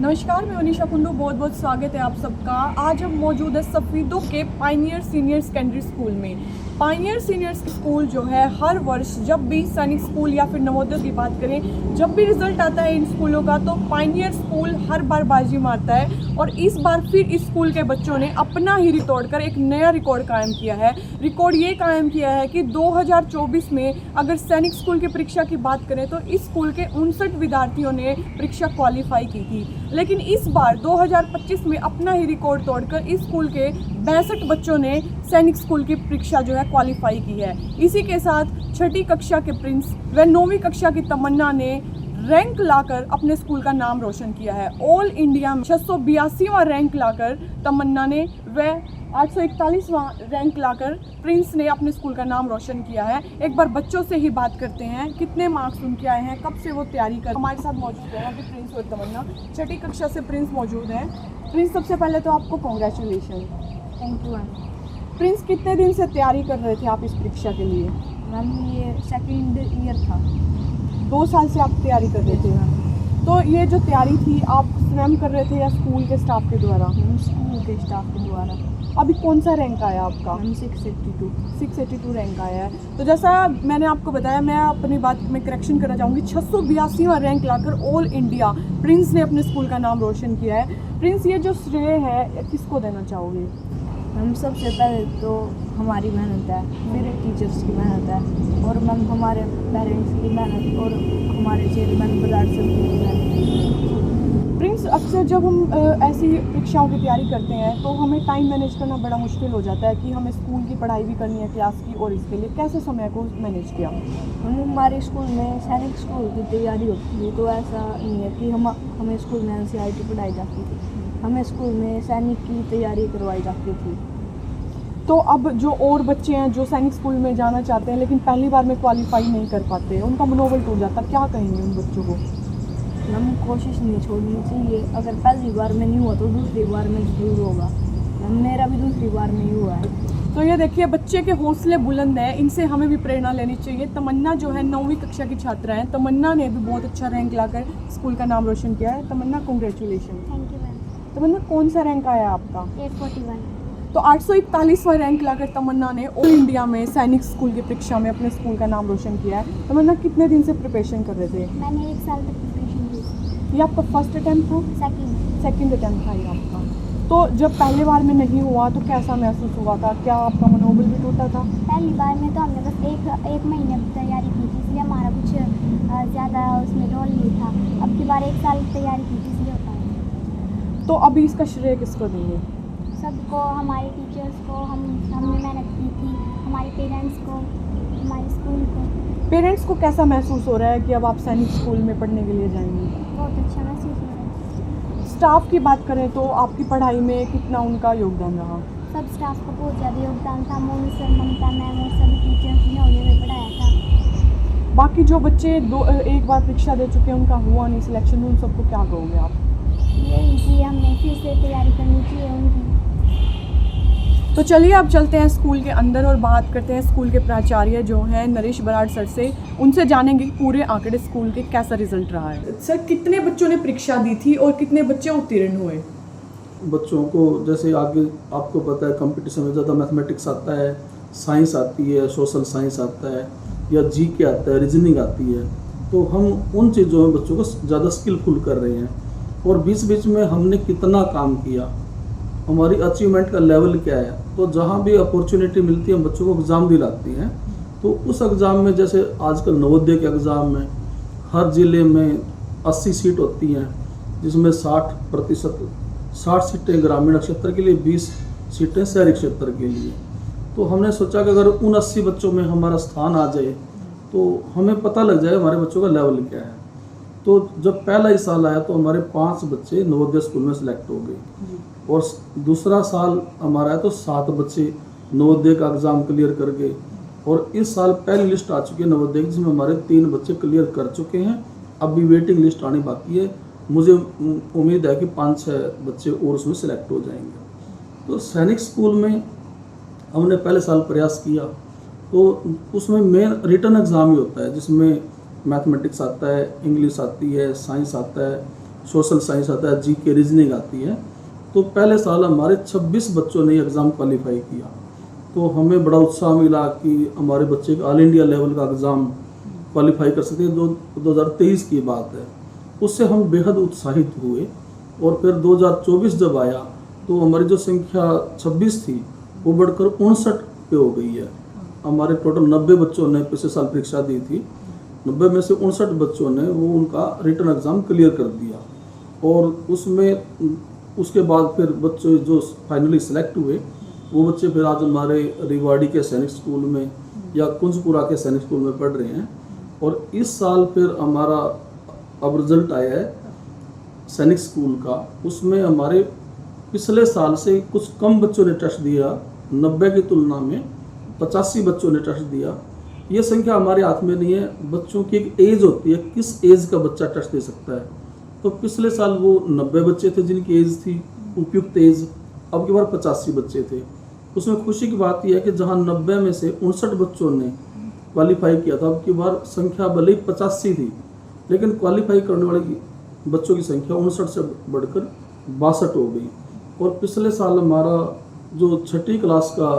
नमस्कार, मैं अनीशा कुंडू, बहुत बहुत स्वागत है आप सबका। आज हम मौजूद है सफीदों के पायनियर सीनियर सेकेंडरी स्कूल में। पायनियर सीनियर स्कूल जो है हर वर्ष जब भी सैनिक स्कूल या फिर नवोदय की बात करें, जब भी रिजल्ट आता है इन स्कूलों का तो पायनियर स्कूल हर बार बाजी मारता है। और इस बार फिर इस स्कूल के बच्चों ने अपना ही तोड़कर एक नया रिकॉर्ड कायम किया है। रिकॉर्ड ये कायम किया है कि 2024 में अगर सैनिक स्कूल की परीक्षा की बात करें तो इस स्कूल के 59 विद्यार्थियों ने परीक्षा क्वालिफाई की थी, लेकिन इस बार 2025 में अपना ही रिकॉर्ड तोड़कर इस स्कूल के 62 बच्चों ने सैनिक स्कूल की परीक्षा जो है क्वालिफाई की है। इसी के साथ छठी कक्षा के प्रिंस व 9वीं कक्षा की तमन्ना ने रैंक लाकर अपने स्कूल का नाम रोशन किया है। ऑल इंडिया में 682वां रैंक लाकर तमन्ना ने व 841वां रैंक लाकर प्रिंस ने अपने स्कूल का नाम रोशन किया है। एक बार बच्चों से ही बात करते हैं, कितने मार्क्स उनके आए हैं, कब से वो तैयारी कर। हमारे साथ मौजूद है अभी प्रिंस और तमन्ना। छठी कक्षा से प्रिंस मौजूद है। प्रिंस, सबसे पहले तो आपको congratulation. Thank you ma'am. Prince, कितने दिन से तैयारी कर रहे थे आप इस परीक्षा के लिए? मैम ये सेकंड ईयर था। 2 साल से आप तैयारी कर रहे थे। तो ये जो तैयारी थी आप स्वयं कर रहे थे या स्कूल के स्टाफ के द्वारा? मैम स्कूल के स्टाफ के द्वारा। अभी कौन सा रैंक आया आपका? मैम 682 रैंक आया है। तो जैसा मैंने आपको बताया, मैं अपनी बात में करेक्शन करना चाहूँगी। 682वां रैंक लाकर ऑल इंडिया प्रिंस ने अपने स्कूल का नाम रोशन किया है। प्रिंस, ये जो श्रेय है किसको देना चाहोगे? मैम सबसे पहले तो हमारी मेहनत है, मेरे टीचर्स की मेहनत है, और मैम हमारे पेरेंट्स की मेहनत और हमारे चेयरमैन बराड़ सर की मेहनत। प्रिंस, अक्सर जब हम ऐसी परीक्षाओं की तैयारी करते हैं तो हमें टाइम मैनेज करना बड़ा मुश्किल हो जाता है कि हमें स्कूल की पढ़ाई भी करनी है, क्लास की, और इसके लिए कैसे समय को मैनेज किया? हमारे स्कूल में सैनिक स्कूल की तैयारी होती है, तो ऐसा नहीं है कि हमें स्कूल में NCERT पढ़ाई जाती थी, हमें स्कूल में सैनिक की तैयारी करवाई जाती थी। तो अब जो और बच्चे हैं जो सैनिक स्कूल में जाना चाहते हैं लेकिन पहली बार में क्वालिफाई नहीं कर पाते, उनका मनोबल टूट जाता, क्या कहेंगे उन बच्चों को? मैम कोशिश नहीं छोड़नी चाहिए। अगर पहली बार में नहीं हुआ तो दूसरी बार में जरूर होगा। मेरा भी दूसरी बार में ही हुआ है। तो ये देखिए, बच्चे के हौसले बुलंद हैं, इनसे हमें भी प्रेरणा लेनी चाहिए। तमन्ना जो है 9वीं कक्षा की छात्रा है। तमन्ना ने भी बहुत अच्छा रैंक लाकर स्कूल का नाम रोशन किया है। Tamanna, congratulation. Thank you ma'am. Tamanna, कौन सा रैंक आया आपका? 841। तो 841वां रैंक लाकर तमन्ना ने ऑल इंडिया में सैनिक स्कूल की परीक्षा में अपने स्कूल का नाम रोशन किया है। तमन्ना, कितने दिन से प्रिपरेशन कर रहे थे? मैंने 1 साल तक प्रिपरेशन की। ये आपका फर्स्ट अटैम्प्ट था? सेकंड अटैम्प्ट था ये आपका। तो जब पहले बार में नहीं हुआ तो कैसा महसूस हुआ था? क्या आपका मनोबल भी टूटा था? पहली बार में तो हमने बस एक महीने तैयारी की थी, इसलिए हमारा कुछ ज़्यादा उसमें रोल नहीं था। अब की बार 1 साल तैयारी की थी, इसलिए होता है। तो अभी इसका श्रेय किसको देंगे? सबको, हमारे टीचर्स को, हमने मेहनत की थी, हमारे पेरेंट्स को, हमारे स्कूल को। पेरेंट्स को कैसा महसूस हो रहा है कि अब आप सैनिक स्कूल में पढ़ने के लिए जाएंगी? बहुत अच्छा महसूस हो रहा है। स्टाफ की बात करें तो आपकी पढ़ाई में कितना उनका योगदान रहा? सब स्टाफ का बहुत ज़्यादा योगदान था। मोनू सर, ममता मैम और सभी टीचर्स ने हमें पढ़ाया था। बाकी जो बच्चे एक बार परीक्षा दे चुके हैं, उनका हुआ नहीं सिलेक्शन, उन सबको क्या कहोगे आप? यही कि हमें फिर से तैयारी करनी चाहिए उनकी। तो चलिए अब चलते हैं स्कूल के अंदर और बात करते हैं स्कूल के प्राचार्य जो हैं नरेश बराड़ सर से। उनसे जानेंगे कि पूरे आंकड़े स्कूल के कैसा रिजल्ट रहा है। सर, कितने बच्चों ने परीक्षा दी थी और कितने बच्चे उत्तीर्ण हुए? बच्चों को जैसे आगे आपको पता है कंपटीशन में ज़्यादा मैथमेटिक्स आता है, साइंस आती है, सोशल साइंस आता है, या GK आता है, रीजनिंग आती है। तो हम उन चीज़ों में बच्चों को ज़्यादा स्किलफुल कर रहे हैं। और बीच बीच में हमने कितना काम किया, हमारी अचीवमेंट का लेवल क्या है। तो जहाँ भी अपॉर्चुनिटी मिलती है हम बच्चों को एग्ज़ाम दिलाती हैं। तो उस एग्ज़ाम में जैसे आजकल नवोदय के एग्ज़ाम में हर ज़िले में 80 सीट होती हैं, जिसमें 60% सीटें ग्रामीण क्षेत्र के लिए, 20 सीटें शहरी क्षेत्र के लिए। तो हमने सोचा कि अगर उन 80 बच्चों में हमारा स्थान आ जाए तो हमें पता लग जाए हमारे बच्चों का लेवल क्या है। तो जब पहला ही साल आया तो हमारे 5 बच्चे नवोदय स्कूल में सेलेक्ट हो गए, और दूसरा साल हमारा है तो 7 बच्चे नवोदय का एग्ज़ाम क्लियर कर गए। और इस साल पहली लिस्ट आ चुकी है नवोदय की, जिसमें हमारे 3 बच्चे क्लियर कर चुके हैं। अभी वेटिंग लिस्ट आनी बाकी है। मुझे उम्मीद है कि 5-6 बच्चे और उसमें सेलेक्ट हो जाएंगे। तो सैनिक स्कूल में हमने पहले साल प्रयास किया, तो उसमें मेन रिटन एग्ज़ाम ही होता है, जिसमें मैथमेटिक्स आता है, इंग्लिश आती है, साइंस आता है, सोशल साइंस आता है, जीके रीजनिंग आती है। तो पहले साल हमारे 26 बच्चों ने एग्ज़ाम क्वालिफाई किया। तो हमें बड़ा उत्साह मिला कि हमारे बच्चे का ऑल इंडिया लेवल का एग्ज़ाम क्वालिफाई कर सकते हैं। 2023 की बात है। उससे हम बेहद उत्साहित हुए। और फिर 2024 जब आया तो हमारी जो संख्या 26 थी वो बढ़कर 59 पे हो गई है। हमारे टोटल 90 बच्चों ने पिछले साल परीक्षा दी थी। 90 में से 59 बच्चों ने वो उनका रिटर्न एग्ज़ाम क्लियर कर दिया। और उसके बाद फिर बच्चे जो फाइनली सेलेक्ट हुए वो बच्चे फिर आज हमारे रेवाड़ी के सैनिक स्कूल में या कुंजपुरा के सैनिक स्कूल में पढ़ रहे हैं। और इस साल फिर हमारा अब रिजल्ट आया है सैनिक स्कूल का। उसमें हमारे पिछले साल से कुछ कम बच्चों ने टेस्ट दिया, 90 की तुलना में 85 बच्चों ने टेस्ट दिया। ये संख्या हमारे हाथ में नहीं है। बच्चों की एक एज होती है, किस एज का बच्चा टेस्ट दे सकता है। तो पिछले साल वो 90 बच्चे थे जिनकी एज थी उपयुक्त एज, अब की बार 85 बच्चे थे। उसमें खुशी की बात यह है कि जहां 90 में से 59 बच्चों ने क्वालिफाई किया था, अब की बार संख्या भले ही 85 थी, लेकिन क्वालिफाई करने वाले बच्चों की संख्या 59 से बढ़कर 62 हो गई। और पिछले साल हमारा जो 6ठी क्लास का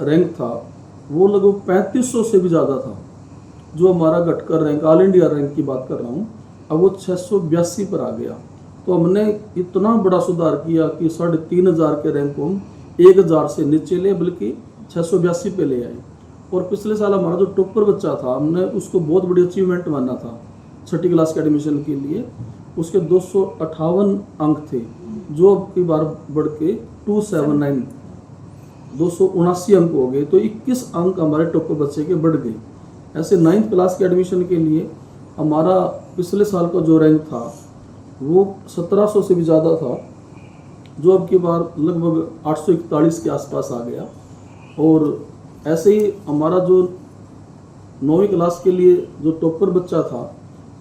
रैंक था वो लगभग 3500 से भी ज़्यादा था। जो हमारा घटकर रैंक, ऑल इंडिया रैंक की बात कर रहा हूँ, अब वो 682 पर आ गया। तो हमने इतना बड़ा सुधार किया कि 3500 के रैंक को हम 1000 से नीचे ले, बल्कि 682 पे ले आए। और पिछले साल हमारा जो टॉपर बच्चा था, हमने उसको बहुत बड़ी अचीवमेंट माना था 6ठी क्लास के एडमिशन के लिए। उसके 258 अंक थे, जो अब की बार बढ़ के 279 अंक हो गए। तो 21 अंक हमारे टॉपर बच्चे के बढ़ गए। ऐसे 9th क्लास के एडमिशन के लिए हमारा पिछले साल का जो रैंक था वो 1700 से भी ज़्यादा था, जो अब की बार लगभग 841 के आसपास आ गया। और ऐसे ही हमारा जो 9वीं क्लास के लिए जो टॉपर बच्चा था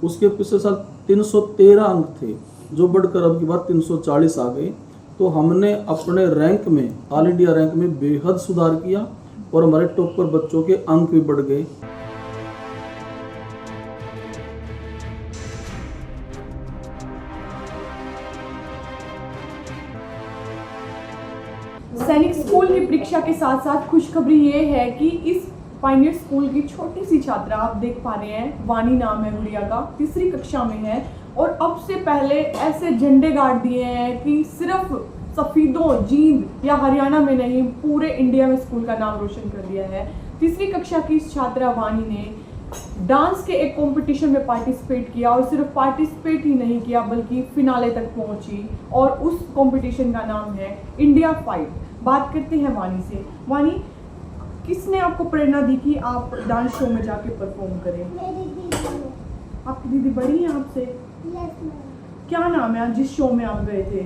उसके पिछले साल 313 अंक थे, जो बढ़कर अब की बार 340 आ गए। तो हमने अपने रैंक में, ऑल इंडिया रैंक में बेहद सुधार किया और हमारे टॉपर बच्चों के अंक भी बढ़ गए। सैनिक स्कूल की परीक्षा के साथ साथ खुशखबरी ये है कि इस पायनियर स्कूल की छोटी सी छात्रा आप देख पा रहे हैं, वानी नाम है गुड़िया का, 3री कक्षा में है। और अब से पहले ऐसे झंडे गाड़ दिए हैं कि सिर्फ सफीदों, जींद या हरियाणा में नहीं, पूरे इंडिया में स्कूल का नाम रोशन कर दिया है। 3री कक्षा की इस छात्रा वानी ने डांस के एक कंपटीशन में पार्टिसिपेट किया और सिर्फ पार्टिसिपेट ही नहीं किया बल्कि फिनाले तक पहुंची। और उस कंपटीशन का नाम है इंडिया फाइट। बात करते हैं वानी से। वानी, किसने आपको प्रेरणा दी कि आप डांस शो में जाके परफॉर्म करें? मेरी दीदी ने। आपकी दीदी बड़ी है आपसे? Yes ma'am. क्या नाम है जिस शो में आप गए थे?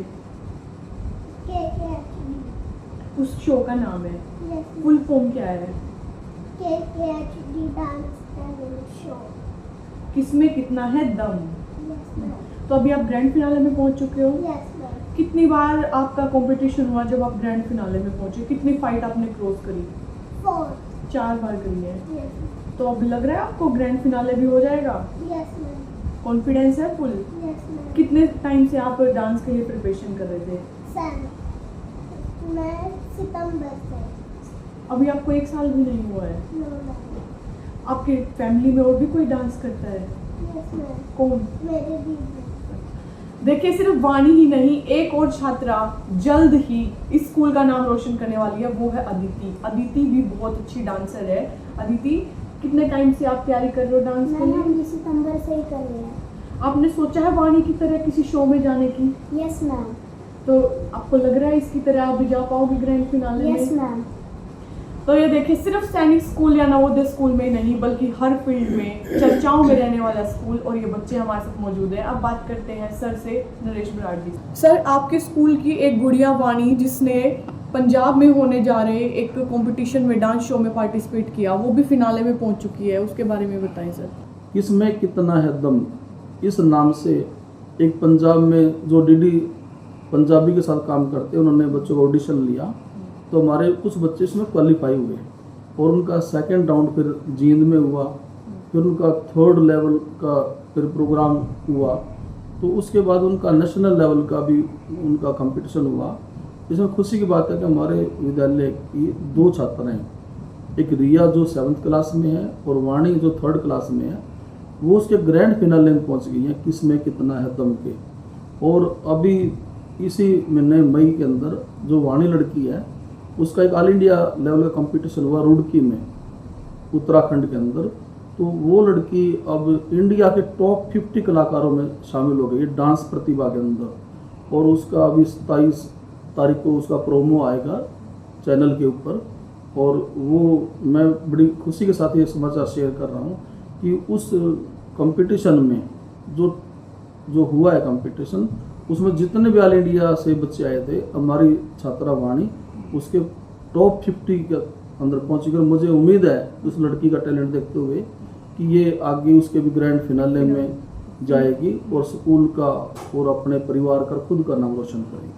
के उस शो का नाम है, यस फुल फॉर्म क्या है? के डांस टैलेंट शो। किसमें कितना है दम? Yes ma'am. तो अभी आप ग्रैंड फिनाले में पहुंच चुके हो। Yes ma'am. कितनी बार आपका कंपटीशन हुआ जब आप ग्रैंड फिनाले में पहुंचे? कितनी फाइट आपने क्रॉस करी? 4। 4 बार करी है। यस। तो अब लग रहा है आपको ग्रैंड फिनाले भी हो जाएगा? Yes ma'am. कॉन्फिडेंस है फुल? Yes ma'am. कितने टाइम से आप डांस के लिए प्रिपरेशन कर रहे थे? मैं सितंबर से। अभी आपको 1 साल भी नहीं हुआ है। No ma'am. आपके फैमिली में और भी कोई डांस करता है? Yes ma'am. कौन? मेरे दीदी। देखिए, सिर्फ वानी ही नहीं, एक और छात्रा जल्द ही इस स्कूल का नाम रोशन करने वाली है, वो है अदिति। अदिति भी बहुत अच्छी डांसर है। अदिति, कितने टाइम से आप तैयारी कर रहे हो डांस के लिए? मैम सितंबर से ही कर रही है। आपने सोचा है वानी की तरह किसी शो में जाने की? Yes ma'am. तो आपको लग रहा है इसकी तरह आप भी जा पाओगे ग्रैंड फिनाले में? Yes ma'am. तो ये देखिए, सिर्फ सैनिक स्कूल या नवोदय स्कूल में ही नहीं बल्कि हर फील्ड में चर्चाओं में रहने वाला स्कूल, और ये बच्चे हमारे साथ मौजूद हैं। अब बात करते हैं सर से, नरेश बराड़ जी। सर, आपके स्कूल की एक गुड़िया वानी, जिसने पंजाब में होने जा रहे एक कंपटीशन में डांस शो में पार्टिसिपेट किया, वो भी फिनाले में पहुंच चुकी है, उसके बारे में बताएं सर। इसमें कितना है दम, इस नाम से एक पंजाब में जो डीडी पंजाबी के साथ काम करते हैं, उन्होंने बच्चों का ऑडिशन लिया। तो हमारे कुछ बच्चे इसमें क्वालिफाई हुए और उनका सेकंड राउंड फिर जींद में हुआ, फिर उनका 3rd लेवल का फिर प्रोग्राम हुआ तो उसके बाद उनका नेशनल लेवल का भी उनका कंपटीशन हुआ। इसमें खुशी की बात है कि हमारे विद्यालय की 2 छात्राएं, एक रिया जो 7th क्लास में है और वाणी जो 3rd क्लास में है, वो उसके ग्रैंड फिनाले में पहुंच गई हैं, किस में कितना है दम के। और अभी इसी महीने मई के अंदर जो वाणी लड़की है उसका एक ऑल इंडिया लेवल का कंपटीशन हुआ रुड़की में, उत्तराखंड के अंदर। तो वो लड़की अब इंडिया के टॉप 50 कलाकारों में शामिल हो गई है डांस प्रतिभा के अंदर। और उसका अभी 27 तारीख को उसका प्रोमो आएगा चैनल के ऊपर। और वो मैं बड़ी खुशी के साथ ये समाचार शेयर कर रहा हूँ कि उस कंपटीशन में जो हुआ है कंपटीशन, उसमें जितने भी ऑल इंडिया से बच्चे आए थे, हमारी छात्रा वाणी उसके टॉप 50 के अंदर पहुंची। कर मुझे उम्मीद है उस लड़की का टैलेंट देखते हुए कि ये आगे उसके भी ग्रैंड फिनाले में जाएगी और स्कूल का और अपने परिवार का खुद का नाम रोशन करेगी।